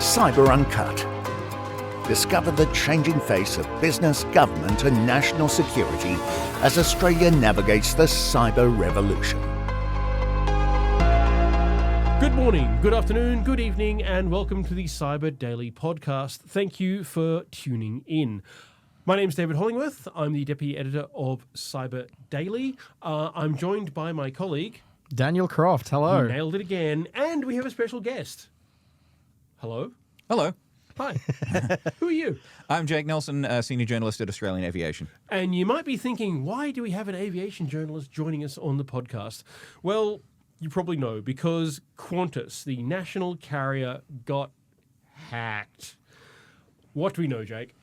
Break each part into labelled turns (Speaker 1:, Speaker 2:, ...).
Speaker 1: Cyber Uncut. Discover the changing face of business, government and national security as Australia navigates the cyber revolution.
Speaker 2: Good morning, good afternoon, good evening, and welcome to the Cyber Daily Podcast. Thank you for tuning in. My name's David Hollingworth. I'm the Deputy Editor of Cyber Daily. I'm joined by my colleague...
Speaker 3: Daniel Croft, hello.
Speaker 2: You nailed it again. And we have a special guest. Hello.
Speaker 4: Hello.
Speaker 2: Hi. Who are you?
Speaker 4: I'm Jake Nelson, Senior Journalist at Australian Aviation.
Speaker 2: And you might be thinking, why do we have an aviation journalist joining us on the podcast? Well, you probably know, because Qantas, the national carrier, got hacked. What do we know, Jake?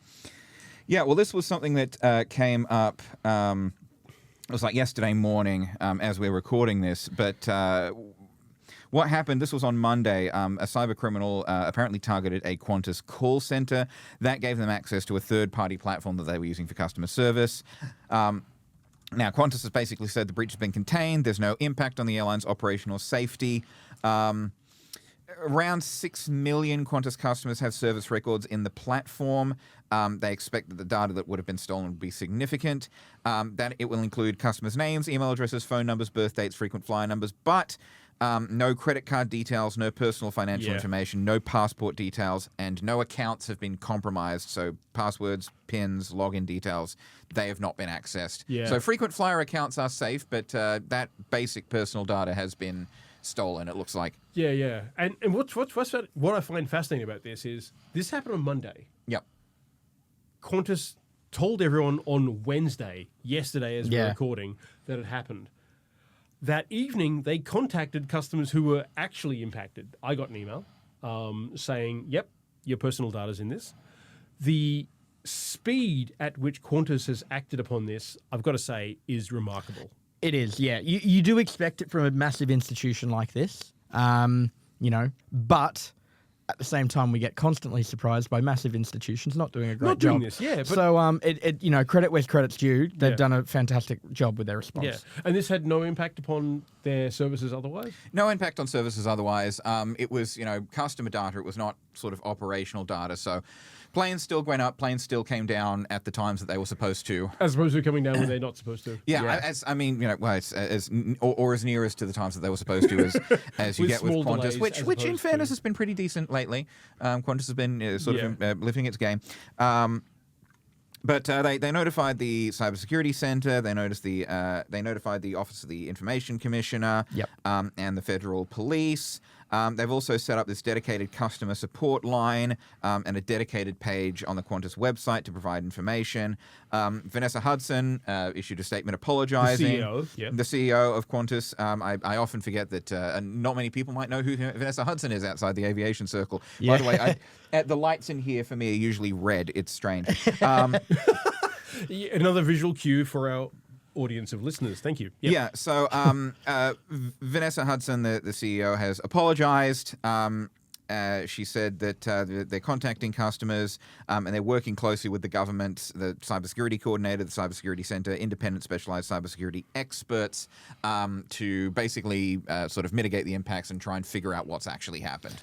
Speaker 4: Yeah, well, this was something that came up, it was like yesterday morning as we were recording this, but what happened, this was on Monday, a cyber criminal apparently targeted a Qantas call center. That gave them access to a third-party platform that they were using for customer service. Now, Qantas has basically said the breach has been contained, there's no impact on the airline's operational safety. Around 6 million Qantas customers have service records in the platform. They expect that the data that would have been stolen would be significant, that it will include customers' names, email addresses, phone numbers, birth dates, frequent flyer numbers, but no credit card details, no personal financial information, no passport details, and no accounts have been compromised. So passwords, PINs, login details, they have not been accessed.
Speaker 2: Yeah.
Speaker 4: So frequent flyer accounts are safe, but that basic personal data has been stolen, it looks like.
Speaker 2: Yeah. And what I find fascinating about this is this happened on Monday.
Speaker 4: Yep.
Speaker 2: Qantas told everyone on Wednesday, yesterday as we're recording, that it happened. That evening, they contacted customers who were actually impacted. I got an email saying, yep, your personal data's in this. The speed at which Qantas has acted upon this, I've got to say, is remarkable.
Speaker 3: It is, yeah. You do expect it from a massive institution like this, but at the same time, we get constantly surprised by massive institutions not doing a great job.
Speaker 2: Not doing this, yeah. But
Speaker 3: so, credit where credit's due. They've done a fantastic job with their response.
Speaker 2: Yeah, and this had no impact upon their services otherwise?
Speaker 4: No impact on services otherwise. It was, customer data. It was not sort of operational data. So planes still went up. Planes still came down at the times that they were supposed to.
Speaker 2: As opposed to coming down when they're not supposed to.
Speaker 4: Yeah. It's as near as to the times that they were supposed to as you get with Qantas, which in fairness has been pretty decent lately. Qantas has been lifting its game. But they notified the Cybersecurity Centre. They notified the Office of the Information Commissioner. And the Federal Police. They've also set up this dedicated customer support line and a dedicated page on the Qantas website to provide information. Vanessa Hudson issued a statement apologising. The CEO of Qantas. I often forget that not many people might know who Vanessa Hudson is outside the aviation circle. By the way, the lights in here for me are usually red. It's strange.
Speaker 2: Another visual cue for our audience of listeners. Thank you. Yep.
Speaker 4: Yeah. So Vanessa Hudson, the CEO, has apologized. She said that they're contacting customers and they're working closely with the government, the cybersecurity coordinator, the cybersecurity center, independent specialized cybersecurity experts to basically sort of mitigate the impacts and try and figure out what's actually happened.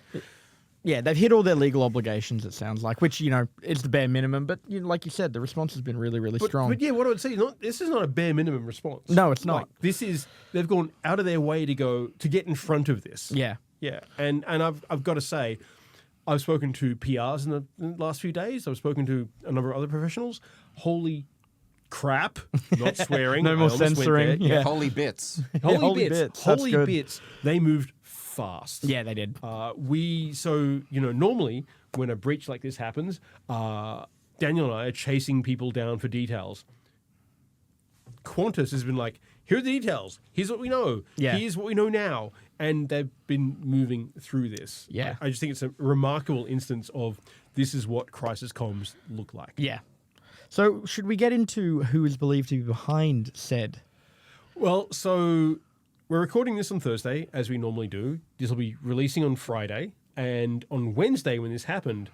Speaker 3: Yeah, they've hit all their legal obligations, it sounds like, which, is the bare minimum. But like you said, the response has been really, really strong.
Speaker 2: But yeah, what I would say is this is not a bare minimum response.
Speaker 3: No, it's not.
Speaker 2: They've gone out of their way to get in front of this.
Speaker 3: Yeah.
Speaker 2: Yeah. And I've got to say, I've spoken to PRs in the last few days. I've spoken to a number of other professionals. Holy crap. Not swearing.
Speaker 3: No more censoring.
Speaker 4: Yeah. Holy bits.
Speaker 2: Holy bits. Holy bits. They moved fast.
Speaker 3: Yeah, they did.
Speaker 2: Normally when a breach like this happens, Daniel and I are chasing people down for details. Qantas has been like, here are the details. Here's what we know.
Speaker 3: Yeah.
Speaker 2: Here's what we know now. And they've been moving through this.
Speaker 3: Yeah.
Speaker 2: I just think it's a remarkable instance of this is what crisis comms look like.
Speaker 3: Yeah. So should we get into who is believed to be behind said?
Speaker 2: Well, so we're recording this on Thursday, as we normally do. This will be releasing on Friday. And on Wednesday, when this happened,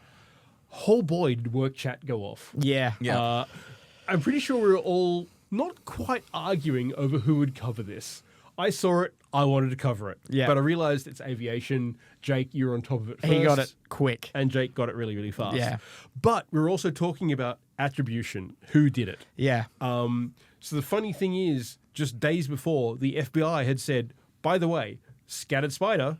Speaker 2: oh boy, did work chat go off.
Speaker 3: Yeah.
Speaker 2: I'm pretty sure we were all not quite arguing over who would cover this. I saw it I wanted to cover it.
Speaker 3: Yeah.
Speaker 2: But I realized it's aviation. Jake, you're on top of it first.
Speaker 3: He got it quick.
Speaker 2: And Jake got it really, really fast.
Speaker 3: Yeah.
Speaker 2: But we're also talking about attribution. Who did it?
Speaker 3: Yeah.
Speaker 2: So the funny thing is, just days before, the FBI had said, by the way, Scattered Spider,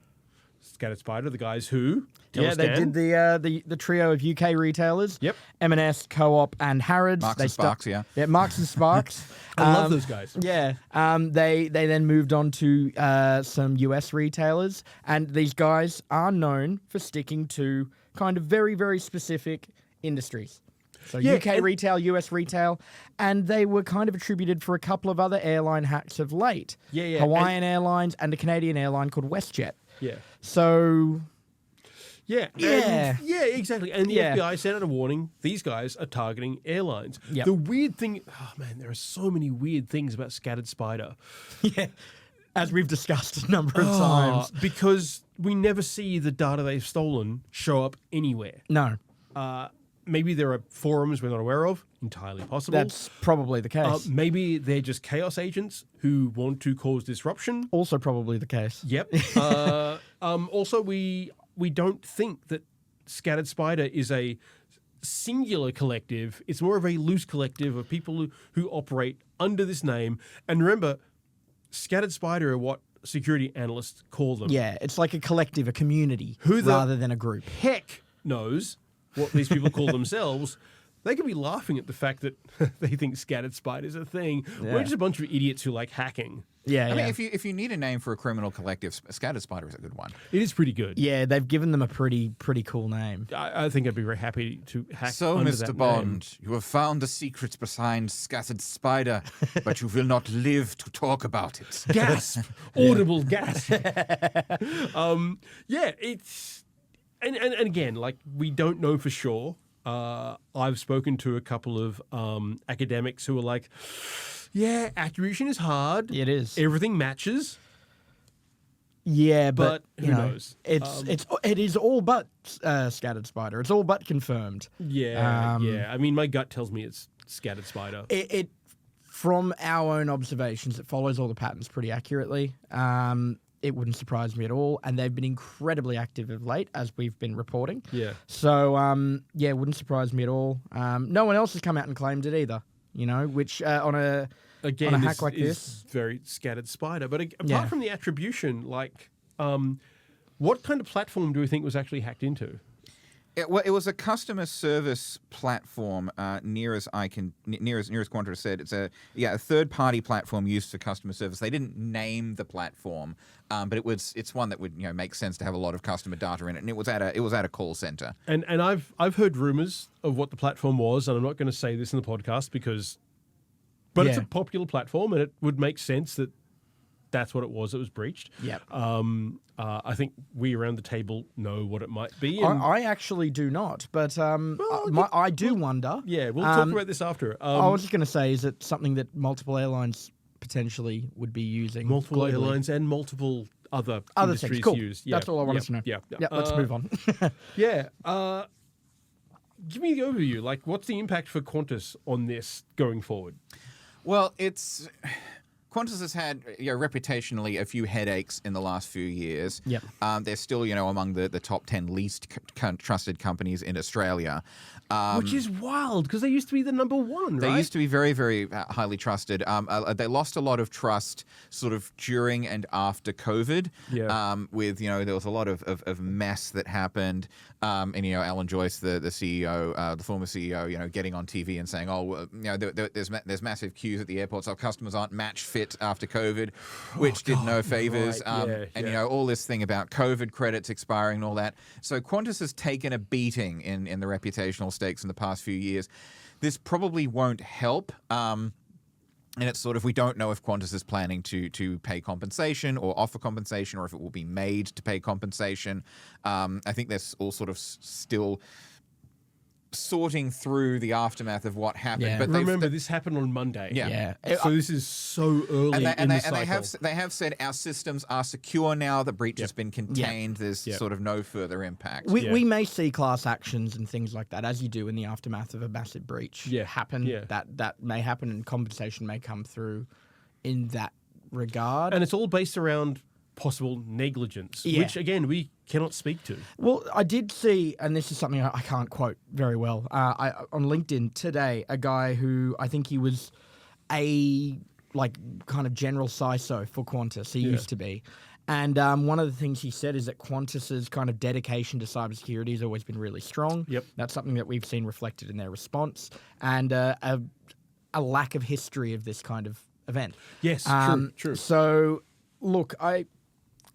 Speaker 2: the guys who... Tell us,
Speaker 3: they
Speaker 2: Dan.
Speaker 3: did the trio of UK retailers.
Speaker 2: Yep.
Speaker 3: M&S, Co-op, and Harrods.
Speaker 4: Marks and Sparks, yeah.
Speaker 3: Yeah, Marks and Sparks.
Speaker 2: I love those guys.
Speaker 3: Yeah. They then moved on to some US retailers, and these guys are known for sticking to kind of very, very specific industries. So
Speaker 2: Yeah,
Speaker 3: UK retail, US retail, and they were kind of attributed for a couple of other airline hacks of late.
Speaker 2: Yeah.
Speaker 3: Hawaiian Airlines and a Canadian airline called WestJet.
Speaker 2: Yeah.
Speaker 3: So...
Speaker 2: Yeah.
Speaker 3: Yeah.
Speaker 2: Exactly. And the
Speaker 3: Yeah.
Speaker 2: FBI sent out a warning. These guys are targeting airlines.
Speaker 3: Yep.
Speaker 2: The weird thing... Oh, man, there are so many weird things about Scattered Spider.
Speaker 3: Yeah, as we've discussed a number of times.
Speaker 2: Because we never see the data they've stolen show up anywhere.
Speaker 3: No,
Speaker 2: Maybe there are forums we're not aware of. Entirely possible.
Speaker 3: that's probably the case.
Speaker 2: Maybe they're just chaos agents who want to cause disruption.
Speaker 3: Also probably the case.
Speaker 2: Yep. Also, we don't think that Scattered Spider is a singular collective. It's more of a loose collective of people who operate under this name. And remember, Scattered Spider are what security analysts call them.
Speaker 3: Yeah, it's like a collective, a community,
Speaker 2: Who the-
Speaker 3: rather than a group.
Speaker 2: Heck knows what these people call themselves. They could be laughing at the fact that they think Scattered Spider is a thing.
Speaker 3: Yeah.
Speaker 2: We're just a bunch of idiots who like hacking.
Speaker 3: Yeah,
Speaker 4: I
Speaker 3: yeah.
Speaker 4: mean, if you need a name for a criminal collective, Scattered Spider is a good one.
Speaker 2: It is pretty good.
Speaker 3: Yeah, they've given them a pretty cool name.
Speaker 2: I think I'd be very happy to hack
Speaker 4: So,
Speaker 2: under
Speaker 4: Mr.
Speaker 2: that
Speaker 4: Bond,
Speaker 2: name.
Speaker 4: you have found the secrets behind Scattered Spider, but you will not live to talk about it.
Speaker 2: Gasp! Audible gasp. It's... And again, like, we don't know for sure. I've spoken to a couple of academics who are like, yeah, attribution is hard.
Speaker 3: It is.
Speaker 2: Everything matches.
Speaker 3: Yeah,
Speaker 2: But
Speaker 3: but
Speaker 2: who
Speaker 3: you know,
Speaker 2: knows?
Speaker 3: it is all but Scattered Spider. It's all but confirmed.
Speaker 2: Yeah. I mean, my gut tells me it's Scattered Spider.
Speaker 3: It from our own observations, it follows all the patterns pretty accurately. It wouldn't surprise me at all, and they've been incredibly active of late, as we've been reporting.
Speaker 2: Yeah.
Speaker 3: So it wouldn't surprise me at all. No one else has come out and claimed it either. You know, which on a hack like
Speaker 2: is
Speaker 3: this,
Speaker 2: very Scattered Spider. But apart
Speaker 3: Yeah.
Speaker 2: from the attribution, like, what kind of platform do we think was actually hacked into?
Speaker 4: It was a customer service platform. Near as Qantas said, it's a third-party platform used for customer service. They didn't name the platform, but it's one that would make sense to have a lot of customer data in it. And it was at a call center.
Speaker 2: And I've heard rumors of what the platform was, and I'm not going to say this in the podcast but it's a popular platform, and it would make sense that that's what it was that was breached.
Speaker 3: Yep.
Speaker 2: I think we around the table know what it might be.
Speaker 3: I actually do not, but I do wonder.
Speaker 2: Yeah, we'll talk about this after.
Speaker 3: I was just going to say, is it something that multiple airlines potentially would be using?
Speaker 2: Multiple
Speaker 3: globally?
Speaker 2: airlines and multiple other
Speaker 3: Other
Speaker 2: industries
Speaker 3: things. Cool.
Speaker 2: use. Yeah.
Speaker 3: That's all I wanted to know.
Speaker 2: Yeah.
Speaker 3: Let's move on.
Speaker 2: Yeah. Give me the overview. Like, what's the impact for Qantas on this going forward?
Speaker 4: Well, Qantas has had reputationally a few headaches in the last few years.
Speaker 3: Yep.
Speaker 4: They're still among the top 10 least trusted companies in Australia.
Speaker 2: Which is wild, because they used to be the number one, right?
Speaker 4: They used to be very, very highly trusted. They lost a lot of trust sort of during and after COVID.
Speaker 2: Yeah.
Speaker 4: With, there was a lot of mess that happened. And, Alan Joyce, the CEO, the former CEO, getting on TV and saying, there's massive queues at the airports. Our customers aren't match fit after COVID, which did no favors.
Speaker 2: Right.
Speaker 4: And, all this thing about COVID credits expiring and all that. So Qantas has taken a beating in the reputational stakes in the past few years. This probably won't help. And it's sort of, we don't know if Qantas is planning to pay compensation or offer compensation, or if it will be made to pay compensation. I think there's all sort of still sorting through the aftermath of what happened.
Speaker 3: Yeah.
Speaker 4: But
Speaker 2: Remember, this happened on Monday.
Speaker 4: Yeah.
Speaker 2: So this is so early in the cycle.
Speaker 4: They have said our systems are secure now. The breach has been contained. There's sort of no further impact.
Speaker 3: We may see class actions and things like that, as you do in the aftermath of a massive breach, happen.
Speaker 2: Yeah.
Speaker 3: That may happen, and compensation may come through in that regard.
Speaker 2: And it's all based around possible negligence, which, again, we cannot speak to.
Speaker 3: Well, I did see, and this is something I can't quote very well, on LinkedIn today, a guy who I think he was a kind of general CISO for Qantas. He used to be. And one of the things he said is that Qantas's kind of dedication to cybersecurity has always been really strong.
Speaker 2: Yep.
Speaker 3: That's something that we've seen reflected in their response, and a lack of history of this kind of event.
Speaker 2: Yes, true.
Speaker 3: So, look, I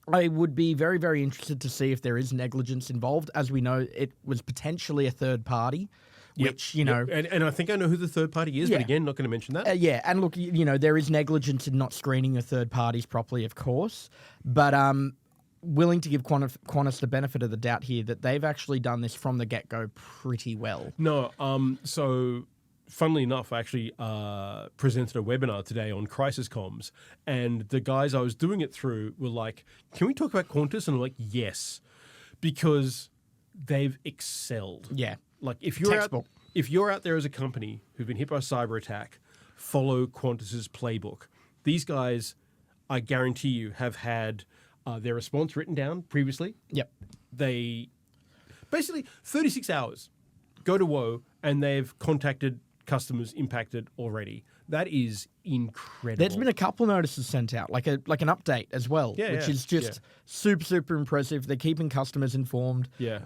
Speaker 3: would be very, very interested to see if there is negligence involved. As we know, it was potentially a third party, which, you know...
Speaker 2: And I think I know who the third party is, but again, not going to mention that.
Speaker 3: And look, you know, there is negligence in not screening your third parties properly, of course, but willing to give Qantas the benefit of the doubt here that they've actually done this from the get-go pretty well.
Speaker 2: No, so... Funnily enough, I actually presented a webinar today on crisis comms, and the guys I was doing it through were like, "Can we talk about Qantas?" And I'm like, "Yes," because they've excelled.
Speaker 3: Yeah,
Speaker 2: like if you're out there as a company who've been hit by a cyber attack, follow Qantas's playbook. These guys, I guarantee you, have had their response written down previously.
Speaker 3: Yep.
Speaker 2: They basically 36 hours go to woe, and they've contacted customers impacted already. That is incredible.
Speaker 3: There's been a couple notices sent out, like an update as well, which is just super impressive. They're keeping customers informed.
Speaker 2: Yeah.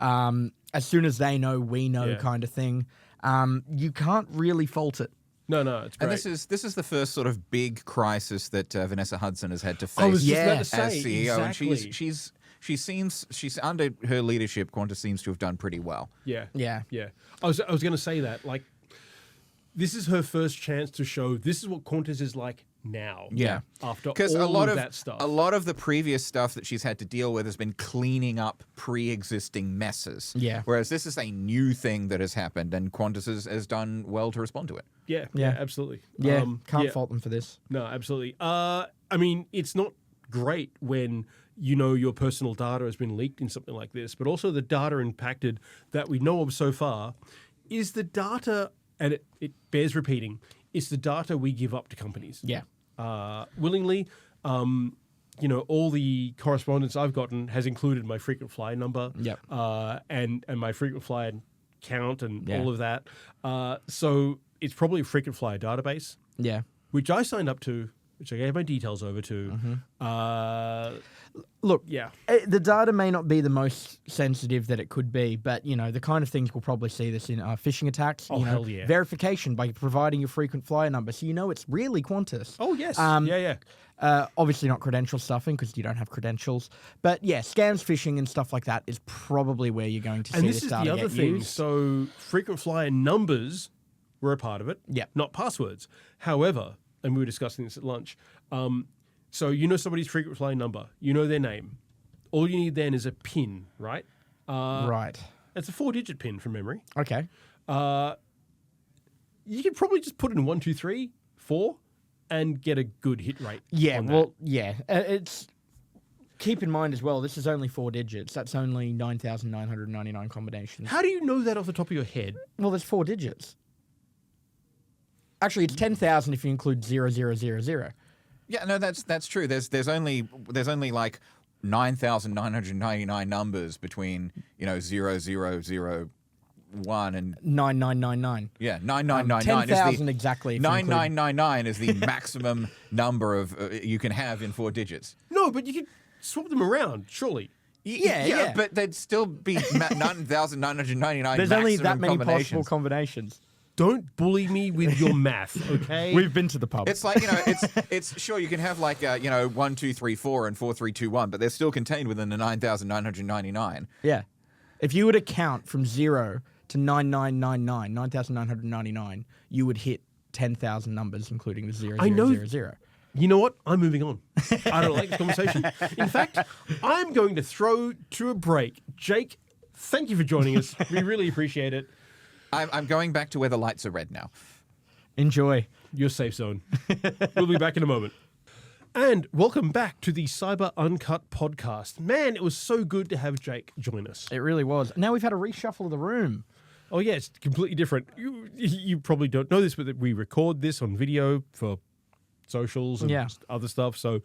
Speaker 3: As soon as they know, we know, kind of thing. You can't really fault it.
Speaker 2: No, it's great.
Speaker 4: And this is the first sort of big crisis that Vanessa Hudson has had to face
Speaker 2: I was just about to say,
Speaker 4: as CEO,
Speaker 2: exactly.
Speaker 4: and she's under her leadership. Qantas seems to have done pretty well.
Speaker 2: Yeah. I was going to say that, like, this is her first chance to show this is what Qantas is like now.
Speaker 4: Yeah.
Speaker 2: After all
Speaker 4: of
Speaker 2: that stuff.
Speaker 4: A lot of the previous stuff that she's had to deal with has been cleaning up pre-existing messes.
Speaker 3: Yeah.
Speaker 4: Whereas this is a new thing that has happened, and Qantas has done well to respond to it.
Speaker 2: Yeah, absolutely.
Speaker 3: Yeah, can't fault them for this.
Speaker 2: No, absolutely. I mean, it's not great when you know your personal data has been leaked in something like this, but also the data impacted that we know of so far is the data, and it bears repeating, it's the data we give up to companies.
Speaker 3: Yeah.
Speaker 2: Willingly. You know, all the correspondence I've gotten has included my frequent flyer number.
Speaker 3: Yep.
Speaker 2: And my frequent flyer count and all of that. So it's probably a frequent flyer database.
Speaker 3: Yeah.
Speaker 2: Which I signed up to, which I gave my details over to.
Speaker 3: Look,
Speaker 2: yeah,
Speaker 3: the data may not be the most sensitive that it could be, but, you know, the kind of things we'll probably see this in phishing attacks.
Speaker 2: Oh, hell yeah.
Speaker 3: Verification by providing your frequent flyer number, so you know it's really Qantas.
Speaker 2: Oh, yes.
Speaker 3: Obviously not credential stuffing because you don't have credentials. But, yeah, scams, phishing and stuff like that is probably where you're going to see this data get used.
Speaker 2: And this is the other thing. So frequent flyer numbers were a part of it, not passwords. However, and we were discussing this at lunch, so you know somebody's frequent flyer number, you know their name. All you need then is a PIN, right?
Speaker 3: Right.
Speaker 2: It's a 4-digit PIN from memory.
Speaker 3: Okay.
Speaker 2: You could probably just put in 1, 2, 3, 4 and get a good hit rate.
Speaker 3: Yeah,
Speaker 2: on
Speaker 3: well, yeah. It's keep in mind as well, this is only 4 digits. That's only 9,999 combinations.
Speaker 2: How do you know that off the top of your head?
Speaker 3: Well, there's 4 digits. Actually, it's 10,000 if you include 0000.
Speaker 4: Yeah, no, that's true. There's only like 9,999 numbers between 0001 and
Speaker 3: 9999.
Speaker 4: Yeah, 9999.
Speaker 3: 10,000 exactly.
Speaker 4: 9999 is the maximum number of you can have in 4 digits.
Speaker 2: No, but you could swap them around, surely.
Speaker 3: Yeah.
Speaker 4: But there'd still be 9,999.
Speaker 3: There's only that many
Speaker 4: combinations.
Speaker 3: possible combinations.
Speaker 2: Don't bully me with your math, okay?
Speaker 3: We've been to the pub.
Speaker 4: It's like, it's sure you can have like 1, 2, 3, 4 and 4, 3, 2, 1, but they're still contained within the 9,999.
Speaker 3: Yeah. If you were to count from 0 to 9999, 9,999, you would hit 10,000 numbers, including the 0000.
Speaker 2: You know what? I'm moving on. I don't like this conversation. In fact, I'm going to throw to a break. Jake, thank you for joining us. We really appreciate it.
Speaker 4: I'm going back to where the lights are red now.
Speaker 3: Enjoy.
Speaker 2: Your safe zone. We'll be back in a moment. And welcome back to the Cyber Uncut podcast. Man, it was so good to have Jake join us.
Speaker 3: It really was. Now we've had a reshuffle of the room.
Speaker 2: Oh, yeah, it's completely different. You probably don't know this, but we record this on video for socials and other stuff. So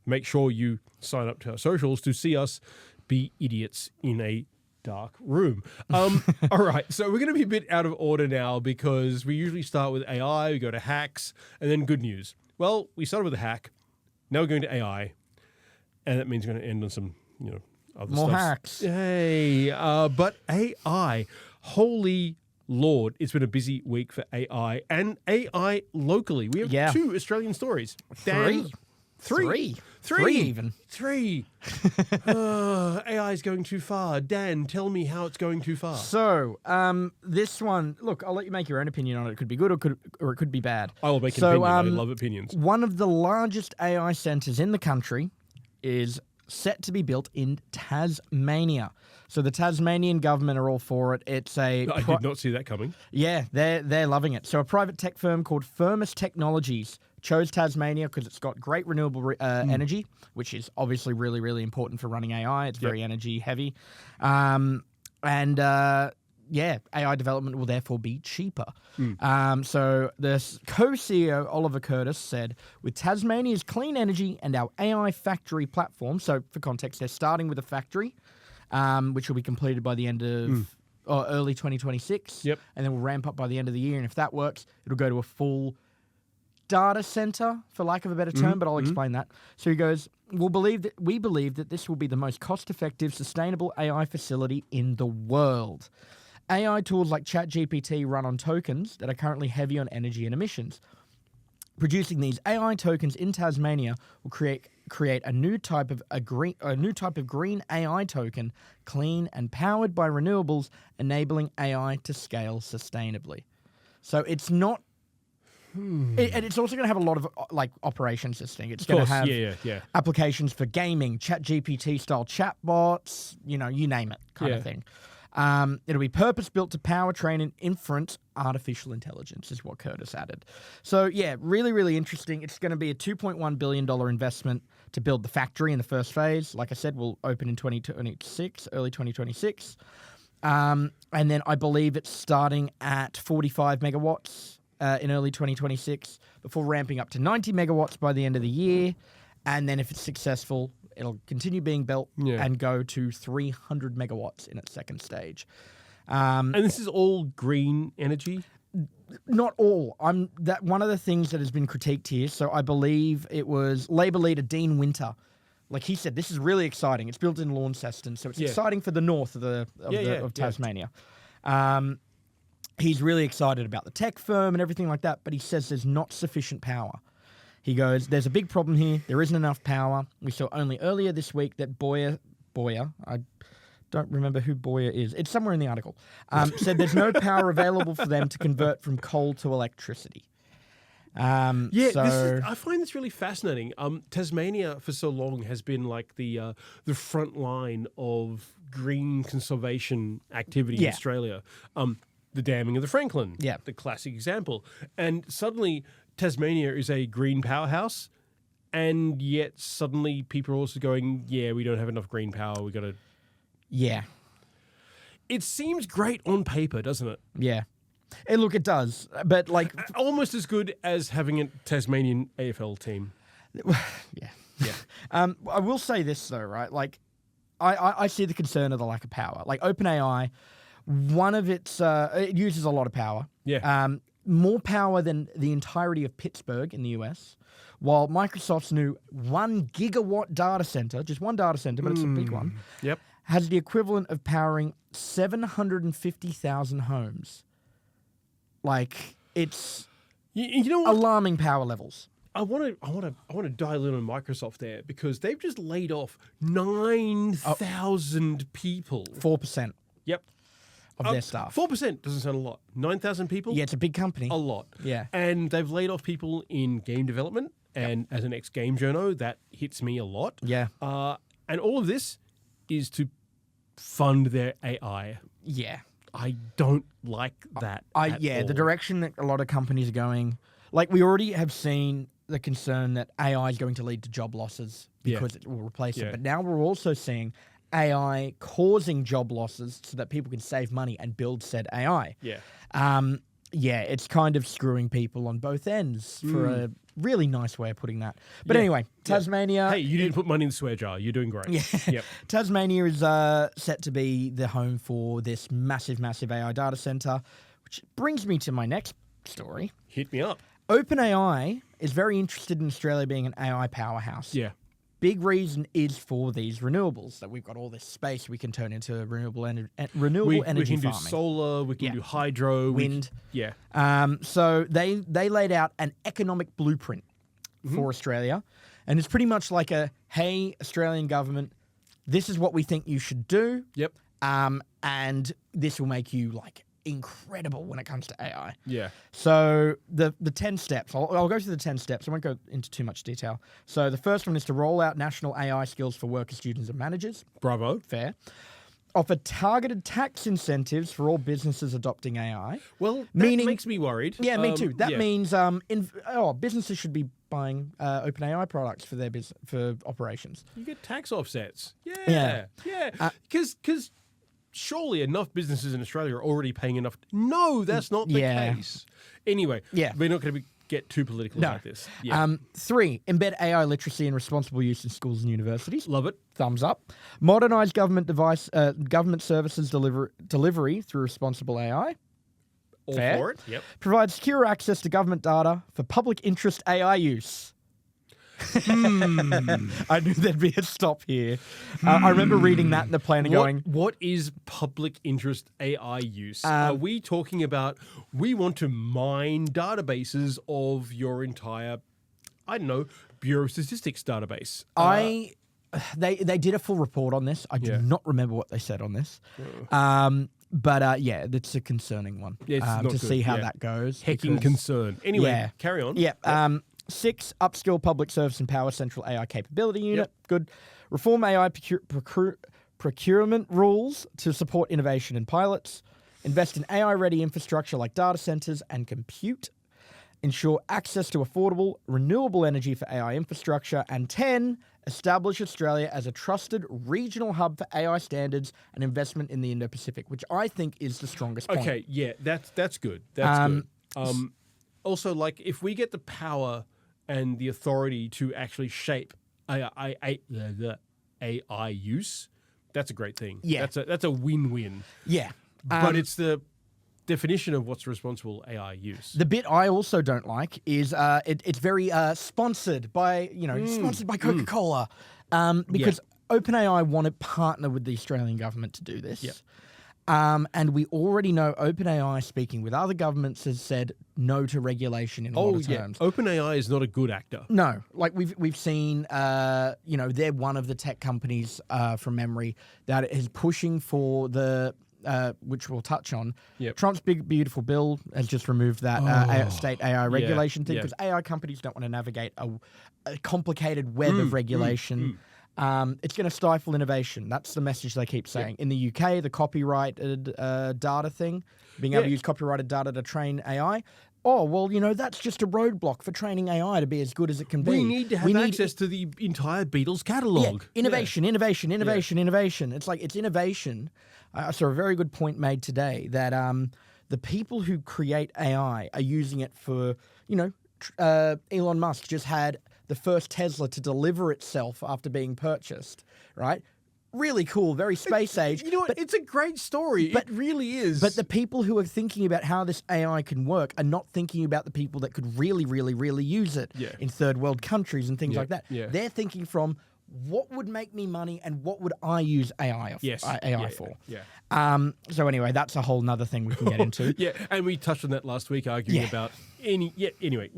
Speaker 2: make sure you sign up to our socials to see us be idiots in a dark room. All right, so we're going to be a bit out of order now because we usually start with AI, we go to hacks, and then good news. Well, we started with a hack, now we're going to AI, and that means we're going to end on some, other
Speaker 3: More
Speaker 2: stuff.
Speaker 3: hacks.
Speaker 2: Yay! But AI, holy Lord, it's been a busy week for AI and AI locally. We have 2 Australian stories. Dan, Three even. AI is going too far. Dan, tell me how it's going too far.
Speaker 3: So, this one, look, I'll let you make your own opinion on it. It could be good or it could be bad.
Speaker 2: I will make an opinion. I love opinions.
Speaker 3: One of the largest AI centres in the country is set to be built in Tasmania. So the Tasmanian government are all for it. It's I
Speaker 2: did not see that coming.
Speaker 3: Yeah, they're loving it. So a private tech firm called Firmus Technologies chose Tasmania because it's got great renewable energy, which is obviously really, really important for running AI. It's very energy heavy. AI development will therefore be cheaper. So the co-CEO, Oliver Curtis, said, with Tasmania's clean energy and our AI factory platform, so for context, they're starting with a factory, which will be completed by the end of early 2026.
Speaker 2: Yep.
Speaker 3: And then we'll ramp up by the end of the year. And if that works, it'll go to a full data center, for lack of a better term, but I'll explain that. So he goes, we believe that this will be the most cost-effective, sustainable AI facility in the world. AI tools like ChatGPT run on tokens that are currently heavy on energy and emissions. Producing these AI tokens in Tasmania will create a new type of green AI token, clean and powered by renewables, enabling AI to scale sustainably. So it's not. And it's also going to have a lot of operations system. It's going to have applications for gaming, ChatGPT style chatbots, you name it, kind of thing. It'll be purpose-built to power, train, and inference artificial intelligence, is what Curtis added. So, really, really interesting. It's going to be a $2.1 billion investment to build the factory in the first phase. Like I said, we'll open in 2026, early 2026. And then I believe it's starting at 45 megawatts in early 2026 before ramping up to 90 megawatts by the end of the year. And then if it's successful, it'll continue being built and go to 300 megawatts in its second stage.
Speaker 2: And this is all green energy?
Speaker 3: Not all. One of the things that has been critiqued here, so I believe it was Labour leader Dean Winter. Like he said, this is really exciting. It's built in Launceston, so it's exciting for the north of Tasmania. He's really excited about the tech firm and everything like that, but he says there's not sufficient power. He goes, there's a big problem here. There isn't enough power. We saw only earlier this week that Boyer, I don't remember who Boyer is. It's somewhere in the article. Said there's no power available for them to convert from coal to electricity.
Speaker 2: I find this really fascinating. Tasmania for so long has been like the front line of green conservation activity in Australia. The damming of the Franklin, the classic example. And suddenly Tasmania is a green powerhouse, and yet suddenly people are also going, we don't have enough green power, we got to...
Speaker 3: Yeah.
Speaker 2: It seems great on paper, doesn't it?
Speaker 3: Yeah. And look, it does, but
Speaker 2: almost as good as having a Tasmanian AFL team.
Speaker 3: Yeah. I will say this, though, right? I see the concern of the lack of power. Like OpenAI, one of its... it uses a lot of power.
Speaker 2: Yeah.
Speaker 3: More power than the entirety of Pittsburgh in the US, while Microsoft's new 1 gigawatt data center, just one data center, but it's a big one, has the equivalent of powering 750,000 homes. It's
Speaker 2: you know what?
Speaker 3: Alarming power levels.
Speaker 2: I want to dial in on Microsoft there because they've just laid off 9,000 people.
Speaker 3: 4%.
Speaker 2: Yep.
Speaker 3: Of their staff.
Speaker 2: 4% doesn't sound a lot. 9,000 people?
Speaker 3: Yeah, it's a big company.
Speaker 2: A lot.
Speaker 3: Yeah.
Speaker 2: And they've laid off people in game development. And as an ex-game journo, that hits me a lot.
Speaker 3: Yeah.
Speaker 2: And all of this is to fund their AI.
Speaker 3: Yeah.
Speaker 2: I don't like that
Speaker 3: the direction that a lot of companies are going. We already have seen the concern that AI is going to lead to job losses because it will replace it. But now we're also seeing AI causing job losses so that people can save money and build said AI.
Speaker 2: Yeah.
Speaker 3: it's kind of screwing people on both ends for a really nice way of putting that. But anyway, Tasmania.
Speaker 2: Hey, you didn't put money in the swear jar. You're doing great.
Speaker 3: Yeah.
Speaker 2: Yep.
Speaker 3: Tasmania is set to be the home for this massive, massive AI data center, which brings me to my next story.
Speaker 2: Hit me up.
Speaker 3: OpenAI is very interested in Australia being an AI powerhouse.
Speaker 2: Yeah.
Speaker 3: Big reason is for these renewables, that we've got all this space we can turn into renewable energy
Speaker 2: We
Speaker 3: farming.
Speaker 2: can do solar, we can do hydro.
Speaker 3: Wind.
Speaker 2: Yeah.
Speaker 3: So they laid out an economic blueprint for Australia, and it's pretty much like a, hey, Australian government, this is what we think you should do.
Speaker 2: Yep.
Speaker 3: And this will make you like incredible when it comes to AI.
Speaker 2: Yeah.
Speaker 3: So the 10 steps, I'll go through the 10 steps. I won't go into too much detail. So the first one is to roll out national AI skills for workers, students and managers.
Speaker 2: Bravo.
Speaker 3: Fair. Offer targeted tax incentives for all businesses adopting AI.
Speaker 2: Well, that makes me worried.
Speaker 3: Yeah, me too. That means businesses should be buying OpenAI products for their for operations.
Speaker 2: You get tax offsets. Yeah. Because surely enough businesses in Australia are already paying enough. No, that's not the case. Anyway, we're not going to get too political about this. Yeah.
Speaker 3: 3, embed AI literacy and responsible use in schools and universities.
Speaker 2: Love it.
Speaker 3: Thumbs up. Modernise government services delivery through responsible AI.
Speaker 2: All
Speaker 3: Fair.
Speaker 2: for it. Yep.
Speaker 3: Provide secure access to government data for public interest AI use. I knew there'd be a stop here. I remember reading that in the plan and going,
Speaker 2: what is public interest AI use? Are we talking about we want to mine databases of your entire, I don't know, Bureau of Statistics database?
Speaker 3: They did a full report on this. I do not remember what they said on this. But it's a concerning one to see how that goes.
Speaker 2: Hecking concern. Anyway, carry on.
Speaker 3: Yeah. 6, upskill public service and power central AI capability unit. Yep. Good. Reform AI procurement rules to support innovation and pilots. Invest in AI-ready infrastructure like data centers and compute. Ensure access to affordable, renewable energy for AI infrastructure. And 10, establish Australia as a trusted regional hub for AI standards and investment in the Indo-Pacific, which I think is the strongest point.
Speaker 2: Okay, yeah, that's good. That's good. Also, like, if we get the power and the authority to actually shape AI use, that's a great thing. Yeah. That's a win-win.
Speaker 3: Yeah.
Speaker 2: But it's the definition of what's responsible AI use.
Speaker 3: The bit I also don't like is it's very sponsored by Coca-Cola, because OpenAI want to partner with the Australian government to do this. Yep. And we already know OpenAI, speaking with other governments, has said no to regulation in a lot of terms.
Speaker 2: OpenAI is not a good actor.
Speaker 3: No, like we've seen, they're one of the tech companies from memory that is pushing for the. Which we'll touch on. Yep. Trump's big, beautiful bill has just removed that state AI regulation thing because AI companies don't want to navigate a complicated web of regulation. It's going to stifle innovation. That's the message they keep saying. Yep. In the UK, the copyrighted data thing, being able to use copyrighted data to train AI. Oh, well, that's just a roadblock for training AI to be as good as it can be.
Speaker 2: We need to have access to the entire Beatles catalogue.
Speaker 3: Yeah. Innovation. It's like, it's innovation. I saw a very good point made today that the people who create AI are using it for, Elon Musk just had the first Tesla to deliver itself after being purchased, right? Really cool, very space age.
Speaker 2: You know what? It's a great story. It really is.
Speaker 3: But the people who are thinking about how this AI can work are not thinking about the people that could really, really, really use it in third world countries and things like that. Yeah. They're thinking from what would make me money and what would I use AI for. Yeah. So anyway, that's a whole nother thing we can get into.
Speaker 2: And we touched on that last week, arguing about anyway.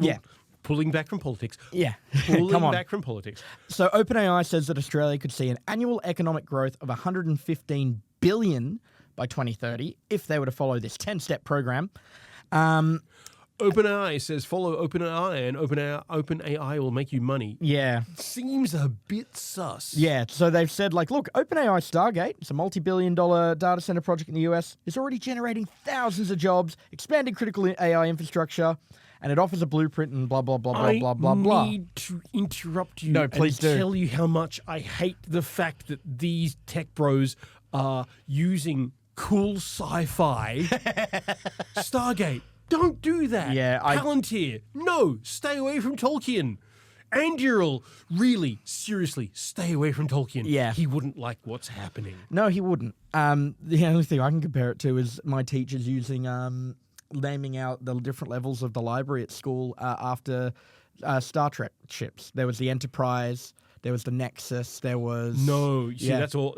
Speaker 2: Pulling back from politics.
Speaker 3: Yeah.
Speaker 2: Pulling back from politics.
Speaker 3: So OpenAI says that Australia could see an annual economic growth of $115 billion by 2030 if they were to follow this 10-step program.
Speaker 2: OpenAI says follow OpenAI and OpenAI will make you money.
Speaker 3: Yeah.
Speaker 2: Seems a bit sus.
Speaker 3: Yeah, so they've said, look, OpenAI Stargate, it's a multi-billion-dollar data center project in the US, is already generating thousands of jobs, expanding critical AI infrastructure, and it offers a blueprint and blah, blah, blah, blah, blah, blah.
Speaker 2: I need to interrupt you
Speaker 3: and
Speaker 2: tell you how much I hate the fact that these tech bros are using cool sci-fi. Stargate. Don't do that.
Speaker 3: Yeah,
Speaker 2: Palantir, no, stay away from Tolkien. Anduril, really, seriously, stay away from Tolkien.
Speaker 3: Yeah.
Speaker 2: He wouldn't like what's happening.
Speaker 3: No, he wouldn't. The only thing I can compare it to is my teachers using naming out the different levels of the library at school after Star Trek ships. There was the Enterprise, there was the Nexus, there was...
Speaker 2: No, see, that's cool.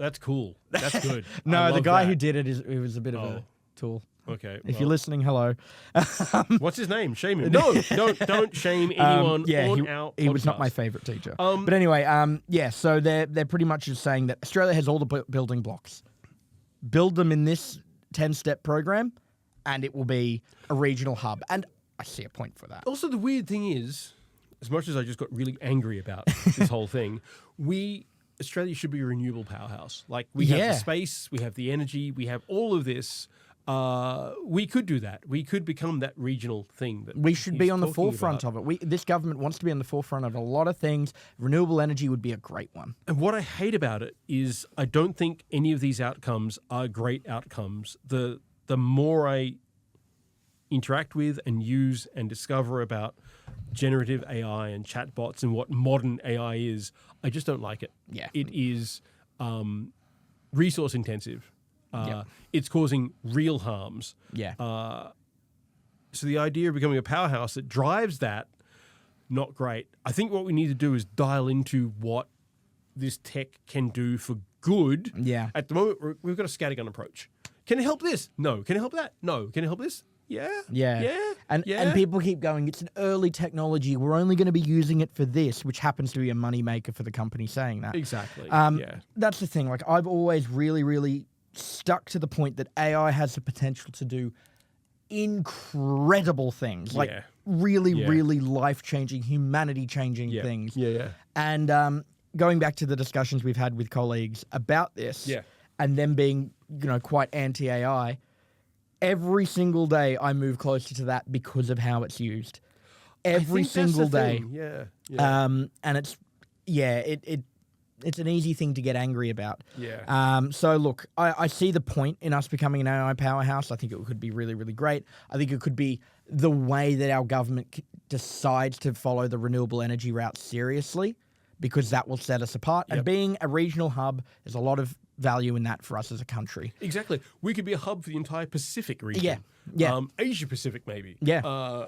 Speaker 2: That's good.
Speaker 3: No, the guy who did it was a bit of a tool.
Speaker 2: Okay.
Speaker 3: If you're listening, hello.
Speaker 2: What's his name? Shame him. No, don't shame anyone on our podcast.
Speaker 3: He was not my favourite teacher. But anyway, so they're pretty much just saying that Australia has all the building blocks. Build them in this 10-step program, and it will be a regional hub. And I see a point for that.
Speaker 2: Also, the weird thing is, as much as I just got really angry about this whole thing, Australia should be a renewable powerhouse. Like, we have the space, we have the energy, we have all of this. We could do that. We could become that regional thing. That
Speaker 3: we should be on the forefront of it. This government wants to be on the forefront of a lot of things. Renewable energy would be a great one.
Speaker 2: And what I hate about it is I don't think any of these outcomes are great outcomes. The more I interact with and use and discover about generative AI and chatbots and what modern AI is, I just don't like it.
Speaker 3: Yeah.
Speaker 2: It is resource intensive. It's causing real harms.
Speaker 3: Yeah.
Speaker 2: So the idea of becoming a powerhouse that drives that, not great. I think what we need to do is dial into what this tech can do for good.
Speaker 3: Yeah.
Speaker 2: At the moment, we've got a scattergun approach. Can it help this? No. Can it help that? No. Can it help this? Yeah.
Speaker 3: Yeah.
Speaker 2: Yeah.
Speaker 3: And people keep going, it's an early technology. We're only going to be using it for this, which happens to be a moneymaker for the company saying that.
Speaker 2: Exactly.
Speaker 3: That's the thing. Like, I've always really, really stuck to the point that AI has the potential to do incredible things. Like, really life-changing, humanity-changing things.
Speaker 2: Yeah.
Speaker 3: And going back to the discussions we've had with colleagues about this, and them being, quite anti-AI, every single day I move closer to that because of how it's used. Every single day.
Speaker 2: Yeah.
Speaker 3: And it's, it's an easy thing to get angry about.
Speaker 2: Yeah.
Speaker 3: So look, I see the point in us becoming an AI powerhouse. I think it could be really, really great. I think it could be the way that our government decides to follow the renewable energy route seriously, because that will set us apart.
Speaker 2: Yep.
Speaker 3: And being a regional hub, there's a lot of value in that for us as a country.
Speaker 2: Exactly. We could be a hub for the entire Pacific region.
Speaker 3: Yeah.
Speaker 2: Asia Pacific, maybe.
Speaker 3: Yeah.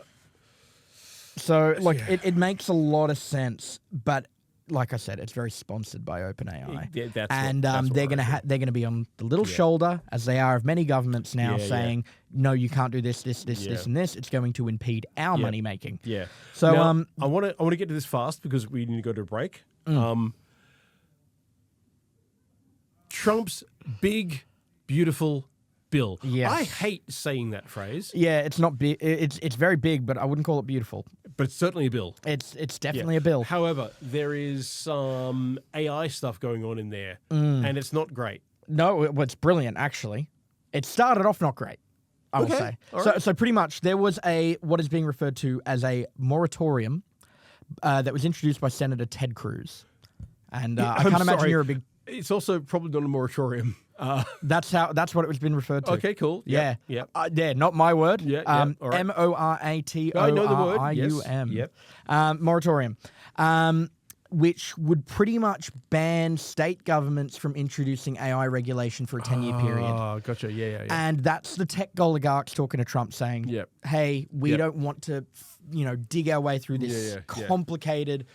Speaker 3: So, look, it makes a lot of sense, but like I said, it's very sponsored by OpenAI. They're going to be on the little shoulder, as they are of many governments now, saying, no, you can't do this, this, and this. It's going to impede our money making.
Speaker 2: Yeah.
Speaker 3: So
Speaker 2: now, I want to get to this fast because we need to go to a break. Trump's big, beautiful bill.
Speaker 3: Yes.
Speaker 2: I hate saying that phrase.
Speaker 3: Yeah, it's not big. It's very big, but I wouldn't call it beautiful.
Speaker 2: But it's certainly a bill.
Speaker 3: It's definitely a bill.
Speaker 2: However, there is some AI stuff going on in there, and it's not great.
Speaker 3: No, it's brilliant, actually. It started off not great, I will say. So pretty much there was what is being referred to as a moratorium that was introduced by Senator Ted Cruz. And I can't imagine you're a big...
Speaker 2: It's also probably not a moratorium.
Speaker 3: That's what it was been referred to.
Speaker 2: Okay, cool.
Speaker 3: Yeah. Not my word.
Speaker 2: All right.
Speaker 3: MORATORIUM.
Speaker 2: I know the word. Yes. Yep.
Speaker 3: Moratorium. Which would pretty much ban state governments from introducing AI regulation for a 10-year period.
Speaker 2: Oh, gotcha. Yeah.
Speaker 3: And that's the tech oligarchs talking to Trump saying, hey, we don't want to, dig our way through this complicated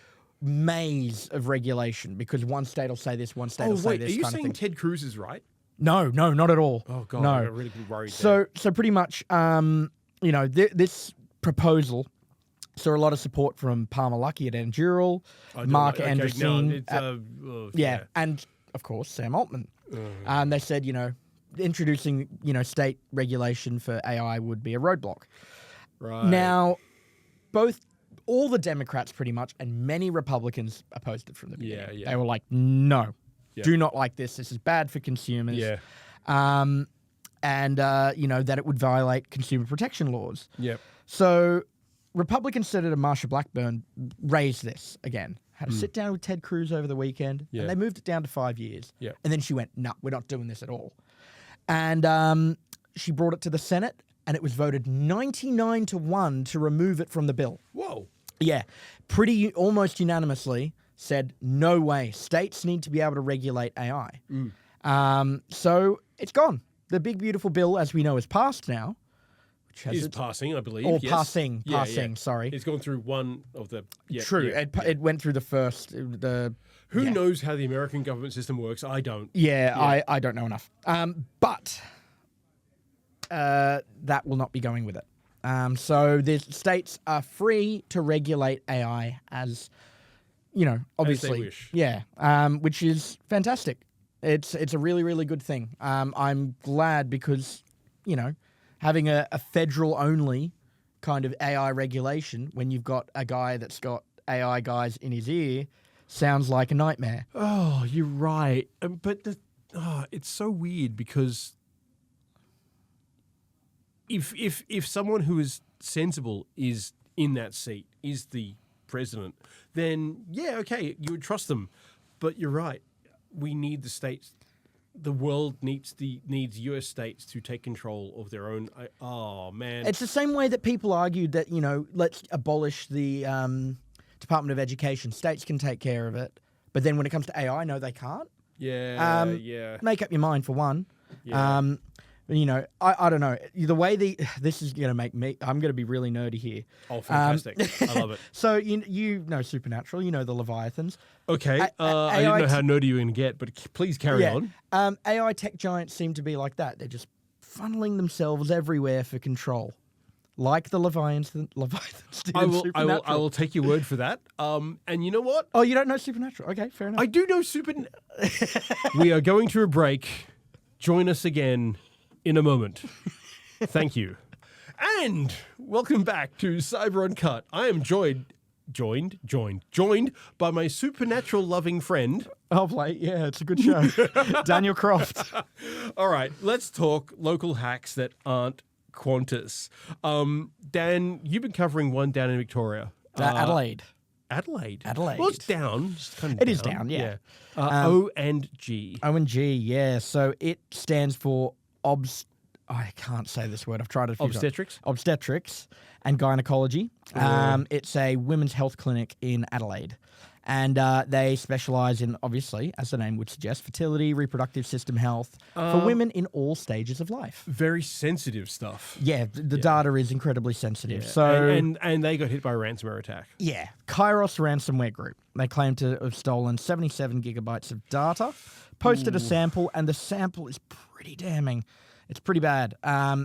Speaker 3: maze of regulation, because one state will say this, one state will say this.
Speaker 2: Are you
Speaker 3: kind
Speaker 2: saying
Speaker 3: of thing.
Speaker 2: Ted Cruz is right?
Speaker 3: No, not at all.
Speaker 2: Oh God,
Speaker 3: no.
Speaker 2: I got really worried.
Speaker 3: So pretty much, this proposal saw a lot of support from Palmer Luckey at Anduril, Mark Anderson, and of course Sam Altman. And they said, introducing state regulation for AI would be a roadblock.
Speaker 2: Right
Speaker 3: now, all the Democrats pretty much and many Republicans opposed it from the beginning. They were like, no, do not like this. This is bad for consumers. And that it would violate consumer protection laws. So Republican Senator Marsha Blackburn raised this again. Had a sit down with Ted Cruz over the weekend, and they moved it down to 5 years. And then she went, no, we're not doing this at all. And she brought it to the Senate, and it was voted 99-1 to remove it from the bill.
Speaker 2: Whoa.
Speaker 3: Yeah, almost unanimously said, no way. States need to be able to regulate AI. So it's gone. The big, beautiful bill, as we know, is passed now. Which has
Speaker 2: passing, I believe.
Speaker 3: Or
Speaker 2: yes.
Speaker 3: passing, sorry.
Speaker 2: It's gone through one of the... Yeah,
Speaker 3: True,
Speaker 2: yeah,
Speaker 3: it went through the first...
Speaker 2: Who knows how the American government system works? I don't.
Speaker 3: Yeah. I don't know enough. But that will not be going with it. So the states are free to regulate AI as, obviously.
Speaker 2: As they wish.
Speaker 3: Yeah, which is fantastic. It's a really, really good thing. I'm glad because, having a federal-only kind of AI regulation when you've got a guy that's got AI guys in his ear sounds like a nightmare.
Speaker 2: Oh, you're right. But it's so weird because if someone who is sensible is in that seat, is the president, then yeah, okay, you would trust them. But you're right. We need the states. The world needs US states to take control of their own. Oh man,
Speaker 3: it's the same way that people argued that let's abolish the Department of Education. States can take care of it, but then when it comes to AI, no, they can't.
Speaker 2: Yeah, yeah.
Speaker 3: Make up your mind for one.
Speaker 2: Yeah.
Speaker 3: I don't know. The way this is going to make me... I'm going to be really nerdy here.
Speaker 2: Oh, fantastic. I love it.
Speaker 3: So, you know Supernatural, you know the Leviathans.
Speaker 2: Okay. I didn't know how nerdy you were going to get, but please carry on.
Speaker 3: AI tech giants seem to be like that. They're just funneling themselves everywhere for control. Like the Leviathans did in Supernatural.
Speaker 2: I will take your word for that. And you know what?
Speaker 3: Oh, you don't know Supernatural? Okay, fair enough.
Speaker 2: I do know Supernatural. We are going to a break. Join us again in a moment. Thank you. And welcome back to Cyber Uncut. I am joined by my supernatural loving friend.
Speaker 3: Oh, play. Yeah, it's a good show. Daniel Croft.
Speaker 2: All right, let's talk local hacks that aren't Qantas. Dan, you've been covering one down in Victoria.
Speaker 3: Adelaide.
Speaker 2: Adelaide.
Speaker 3: Well,
Speaker 2: it's down. It's kind of
Speaker 3: it is down, yeah.
Speaker 2: O&G.
Speaker 3: O&G, yeah. So it stands for I can't say this word. I've tried it a few
Speaker 2: Obstetrics?
Speaker 3: times. Obstetrics and gynecology. It's a women's health clinic in Adelaide. And they specialise in, obviously, as the name would suggest, fertility, reproductive system health for women in all stages of life.
Speaker 2: Very sensitive stuff.
Speaker 3: Yeah, the data is incredibly sensitive.
Speaker 2: Yeah.
Speaker 3: So
Speaker 2: and they got hit by a ransomware attack.
Speaker 3: Yeah, Kairos ransomware group. They claim to have stolen 77 gigabytes of data, posted a sample, and the sample is pretty damning. It's pretty bad.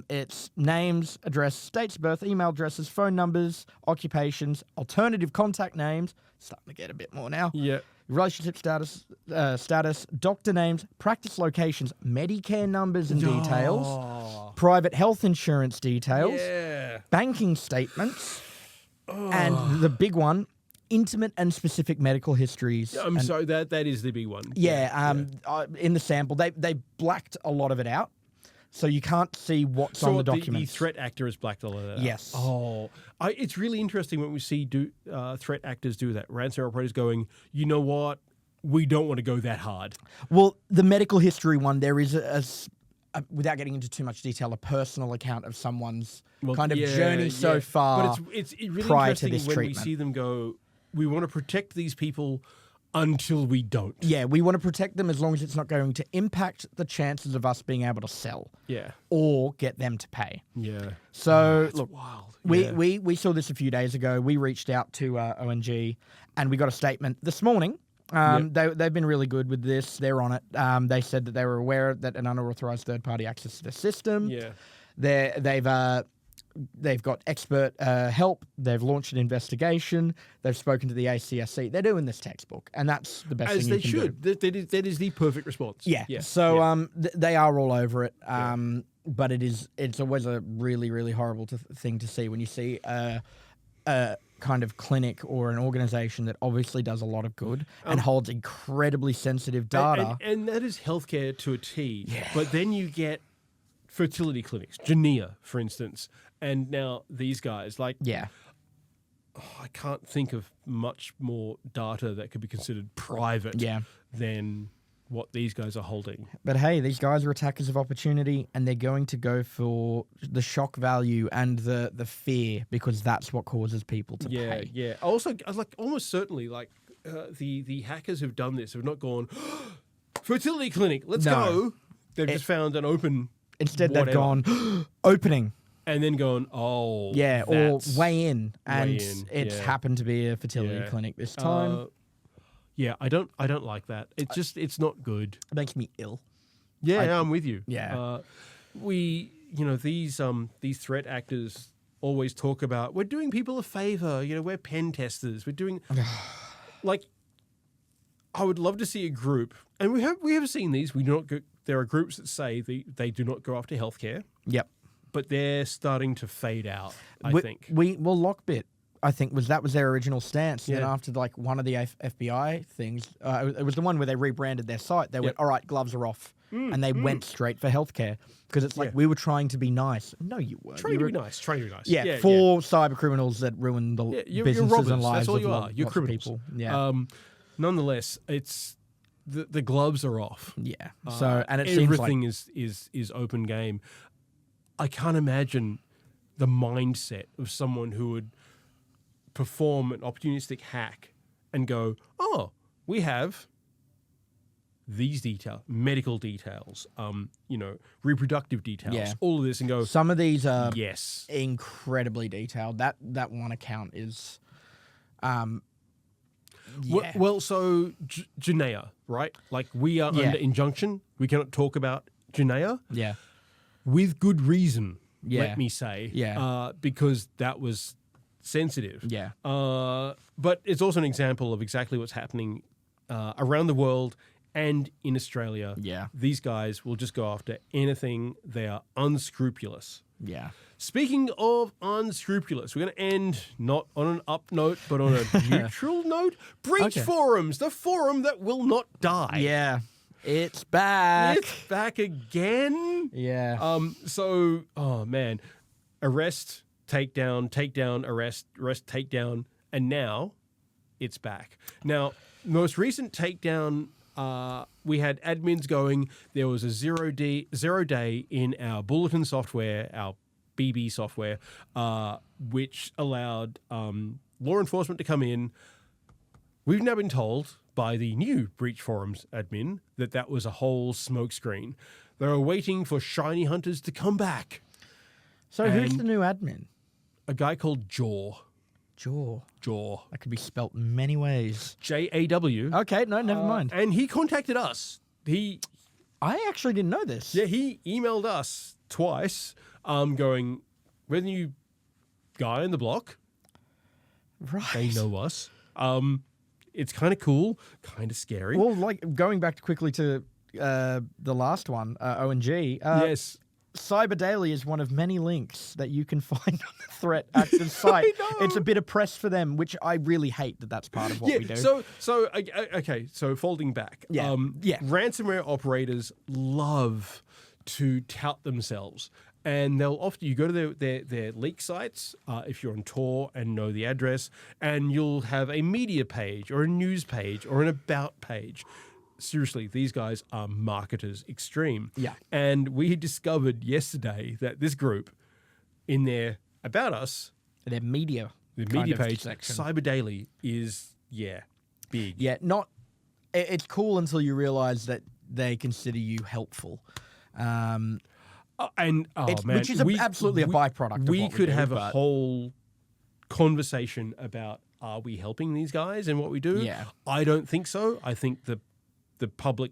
Speaker 3: It's names, address, dates of birth, email addresses, phone numbers, occupations, alternative contact names. Starting to get a bit more now.
Speaker 2: Yeah.
Speaker 3: Relationship status, doctor names, practice locations, Medicare numbers and details, private health insurance details, banking statements, and the big one, intimate and specific medical histories.
Speaker 2: So that is the big one.
Speaker 3: In the sample, they blacked a lot of it out. So you can't see what's on the documents.
Speaker 2: The threat actor has blacked all of that out.
Speaker 3: Yes.
Speaker 2: Oh, it's really interesting when we see threat actors do that. Ransomware operators going, you know what? We don't want to go that hard.
Speaker 3: Well, the medical history one, there is without getting into too much detail, a personal account of someone's journey so far.
Speaker 2: But it's really
Speaker 3: prior to
Speaker 2: interesting
Speaker 3: this
Speaker 2: when
Speaker 3: treatment.
Speaker 2: we see them go, we want to protect these people until we don't.
Speaker 3: Yeah, we want to protect them as long as it's not going to impact the chances of us being able to sell.
Speaker 2: Yeah.
Speaker 3: Or get them to pay.
Speaker 2: Yeah.
Speaker 3: So,
Speaker 2: look, wild.
Speaker 3: We saw this a few days ago. We reached out to ONG and we got a statement this morning. They've been really good with this. They're on it. They said that they were aware that an unauthorized third-party access to the system.
Speaker 2: Yeah.
Speaker 3: They've got expert help. They've launched an investigation. They've spoken to the ACSC. They're doing this textbook, and that's the best thing you can do.
Speaker 2: As they should. That is the perfect response.
Speaker 3: Yeah. So they are all over it. But it's always a really, really horrible thing to see when you see a kind of clinic or an organization that obviously does a lot of good and holds incredibly sensitive data.
Speaker 2: And that is healthcare to a T. Yeah. But then you get fertility clinics, Genea, for instance. And now these guys, I can't think of much more data that could be considered private than what these guys are holding.
Speaker 3: But hey, these guys are attackers of opportunity, and they're going to go for the shock value and the fear, because that's what causes people to pay.
Speaker 2: Yeah. Also, like almost certainly, like the hackers who've done this have not gone fertility clinic. Let's go. They've just found an open.
Speaker 3: Instead,
Speaker 2: whatever.
Speaker 3: they've gone opening.
Speaker 2: And then going, oh,
Speaker 3: yeah, or
Speaker 2: that's
Speaker 3: way in, and
Speaker 2: way in,
Speaker 3: it's
Speaker 2: yeah.
Speaker 3: happened to be a fertility clinic this time.
Speaker 2: Yeah, I don't like that. It's not good.
Speaker 3: It makes me ill.
Speaker 2: Yeah, I'm with you.
Speaker 3: Yeah.
Speaker 2: These threat actors always talk about, we're doing people a favor. We're pen testers. We're doing like. I would love to see a group, and we have seen these. We do not go. There are groups that say they do not go after healthcare. Yep. But they're starting to fade out, I think.
Speaker 3: Lockbit, I think, was their original stance.
Speaker 2: Yeah.
Speaker 3: And then after like one of the FBI things, it was the one where they rebranded their site. They went, all right, gloves are off. And they went straight for healthcare. Because it's like, we were trying to be nice. No, you weren't.
Speaker 2: Trying to be nice.
Speaker 3: Yeah, for cyber criminals that ruin the businesses
Speaker 2: robbers.
Speaker 3: and lives
Speaker 2: That's all
Speaker 3: of
Speaker 2: you are. You're
Speaker 3: lots of
Speaker 2: criminals.
Speaker 3: people. Yeah.
Speaker 2: Nonetheless, it's the gloves are off.
Speaker 3: Yeah. So and it
Speaker 2: everything
Speaker 3: seems like
Speaker 2: is open game. I can't imagine the mindset of someone who would perform an opportunistic hack and go, oh, we have these details, medical details, reproductive details, all of this, and go,
Speaker 3: some of these are
Speaker 2: yes,
Speaker 3: incredibly detailed. That one account is
Speaker 2: well, so Janaea, right? Like we are under injunction. We cannot talk about Janaea.
Speaker 3: Yeah.
Speaker 2: With good reason, let me say.
Speaker 3: Yeah.
Speaker 2: Because that was sensitive.
Speaker 3: Yeah.
Speaker 2: But it's also an example of exactly what's happening around the world and in Australia.
Speaker 3: Yeah.
Speaker 2: These guys will just go after anything. They are unscrupulous.
Speaker 3: Yeah.
Speaker 2: Speaking of unscrupulous, we're going to end not on an up note, but on a neutral note. BreachForums, the forum that will not die.
Speaker 3: Yeah. It's back.
Speaker 2: It's back again.
Speaker 3: Yeah.
Speaker 2: Oh man, arrest, takedown, arrest, takedown, and now it's back. Now, most recent takedown, we had admins going. There was a 0 day in our bulletin software, our BB software, which allowed law enforcement to come in. We've now been told by the new BreachForums admin that was a whole smokescreen. They were waiting for ShinyHunters to come back.
Speaker 3: So who's the new admin?
Speaker 2: A guy called Jaw.
Speaker 3: Jaw.
Speaker 2: That
Speaker 3: could be spelt many ways.
Speaker 2: JAW.
Speaker 3: Okay, no, never mind.
Speaker 2: And he contacted us.
Speaker 3: I actually didn't know this.
Speaker 2: Yeah, he emailed us twice, going, "We're the new guy on the block.
Speaker 3: Right.
Speaker 2: They know us. It's kind of cool, kind of scary."
Speaker 3: Well, like going back quickly to the last one, O&G.
Speaker 2: Yes.
Speaker 3: Cyber Daily is one of many links that you can find on the threat actors site. It's a bit of press for them, which I really hate that's part of what we do.
Speaker 2: So folding back. Ransomware operators love to tout themselves. And they'll often, you go to their leak sites, if you're on Tor and know the address, and you'll have a media page or a news page or an about page. Seriously, these guys are marketers extreme. Yeah. And we discovered yesterday that this group, in their About Us,
Speaker 3: their media
Speaker 2: page,
Speaker 3: section.
Speaker 2: Cyber Daily is, big.
Speaker 3: Yeah, it's cool until you realize that they consider you helpful.
Speaker 2: Man,
Speaker 3: which is absolutely a byproduct.
Speaker 2: We could have a whole conversation about, are we helping these guys and what we do?
Speaker 3: Yeah.
Speaker 2: I don't think so. I think the public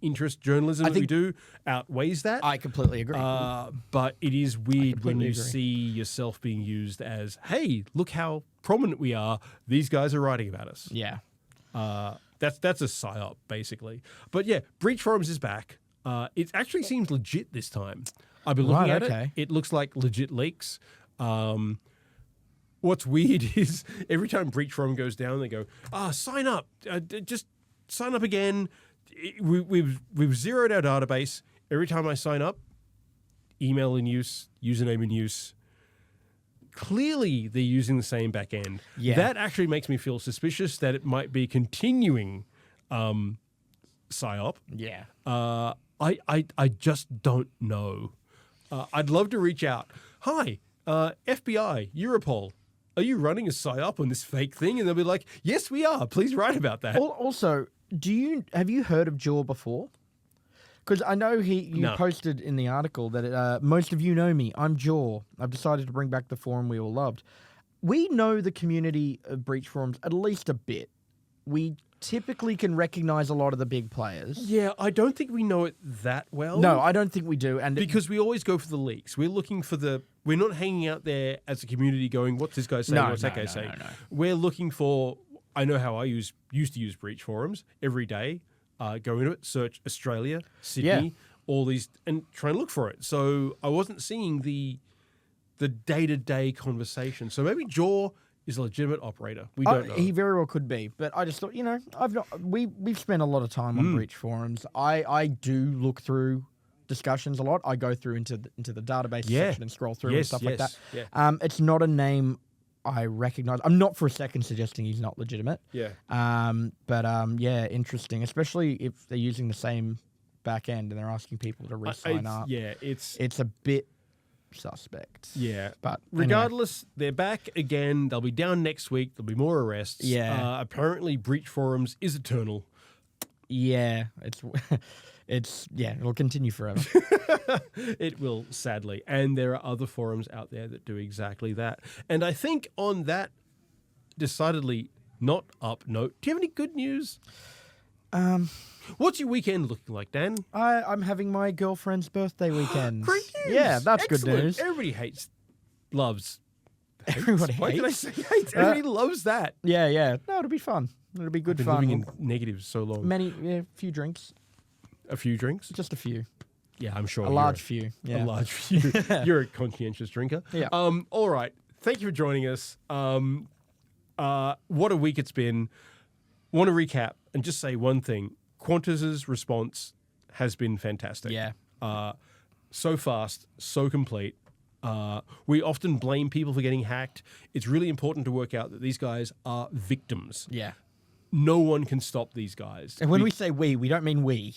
Speaker 2: interest journalism that we do outweighs that.
Speaker 3: I completely agree.
Speaker 2: But it is weird when you see yourself being used as, hey, look how prominent we are. These guys are writing about us.
Speaker 3: Yeah.
Speaker 2: That's a psyop, basically. But yeah, BreachForums is back. It actually seems legit this time. I've been looking at it. It looks like legit leaks. What's weird is every time BreachForum goes down, they go, sign up. Just sign up again. We've zeroed our database. Every time I sign up, email in use, username in use. Clearly, they're using the same back end. Yeah. That actually makes me feel suspicious that it might be continuing psyop.
Speaker 3: Yeah.
Speaker 2: I just don't know. I'd love to reach out. Hi, FBI, Europol. Are you running a psyop on this fake thing? And they'll be like, yes, we are. Please write about that.
Speaker 3: Also, have you heard of Jaw before? Because I know you posted in the article that most of you know me. I'm Jaw. I've decided to bring back the forum we all loved. We know the community of Breach Forums at least a bit. We typically can recognize a lot of the big players.
Speaker 2: Yeah, I don't think we know it that well.
Speaker 3: No, I don't think we do. And
Speaker 2: because we always go for the leaks. We're looking for we're not hanging out there as a community going, what's this guy saying, what's that guy saying? No. We're looking for, I know how I used to use Breach Forums every day. Go into it, search Australia, Sydney, all these, and try and look for it. So I wasn't seeing the day-to-day conversation. So maybe Jaw is a legitimate operator. We don't know.
Speaker 3: He very well could be, but I just thought, we've spent a lot of time on Breach Forums. I do look through discussions a lot. I go through into the database section and scroll through and stuff like that. Yeah. It's not a name I recognize. I'm not for a second suggesting he's not legitimate.
Speaker 2: Yeah.
Speaker 3: Interesting, especially if they're using the same back end and they're asking people to re-sign up.
Speaker 2: Yeah,
Speaker 3: it's a bit suspect.
Speaker 2: Yeah.
Speaker 3: But
Speaker 2: regardless, they're back again. They'll be down next week. There'll be more arrests.
Speaker 3: Yeah.
Speaker 2: Apparently, Breach Forums is eternal.
Speaker 3: Yeah. It'll continue forever.
Speaker 2: It will, sadly. And there are other forums out there that do exactly that. And I think on that decidedly not up note, do you have any good news? What's your weekend looking like, Dan?
Speaker 3: I'm having my girlfriend's birthday weekend.
Speaker 2: Great news!
Speaker 3: Yeah, that's
Speaker 2: excellent.
Speaker 3: Good news.
Speaker 2: Everybody loves.
Speaker 3: Everybody
Speaker 2: Why did I say hates? Everybody loves that.
Speaker 3: Yeah. No, it'll be fun. It'll be good
Speaker 2: I've been
Speaker 3: fun.
Speaker 2: living in negatives so long.
Speaker 3: Few drinks.
Speaker 2: A few drinks?
Speaker 3: Just a few.
Speaker 2: Yeah, I'm sure.
Speaker 3: A large few. Yeah.
Speaker 2: A large few. You're a conscientious drinker.
Speaker 3: Yeah.
Speaker 2: All right. Thank you for joining us. What a week it's been. Want to recap and just say one thing. Qantas's response has been fantastic.
Speaker 3: Yeah.
Speaker 2: So fast, so complete. We often blame people for getting hacked. It's really important to work out that these guys are victims.
Speaker 3: Yeah.
Speaker 2: No one can stop these guys.
Speaker 3: And when we say we don't mean we.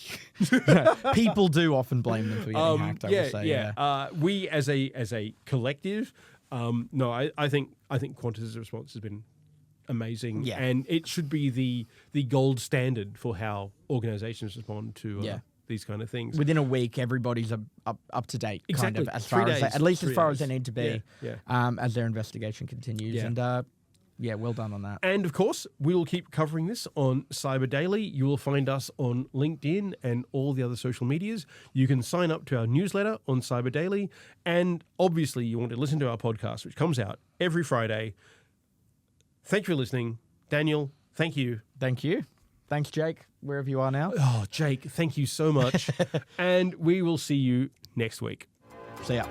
Speaker 3: People do often blame them for getting hacked, I will say.
Speaker 2: Yeah. We as a collective, I think Qantas's response has been amazing.
Speaker 3: Yeah.
Speaker 2: And it should be the gold standard for how organizations respond to these kind of things.
Speaker 3: Within a week, everybody's up to date,
Speaker 2: exactly.
Speaker 3: kind of, as far as at least as far as they need to be,
Speaker 2: Yeah.
Speaker 3: as their investigation continues.
Speaker 2: Yeah.
Speaker 3: And well done on that.
Speaker 2: And of course, we will keep covering this on Cyber Daily. You will find us on LinkedIn and all the other social medias. You can sign up to our newsletter on Cyber Daily. And obviously, you want to listen to our podcast, which comes out every Friday. Thank you for listening. Daniel, thank you.
Speaker 3: Thank you. Thanks, Jake, wherever you are now.
Speaker 2: Oh, Jake, thank you so much. And we will see you next week.
Speaker 3: See ya.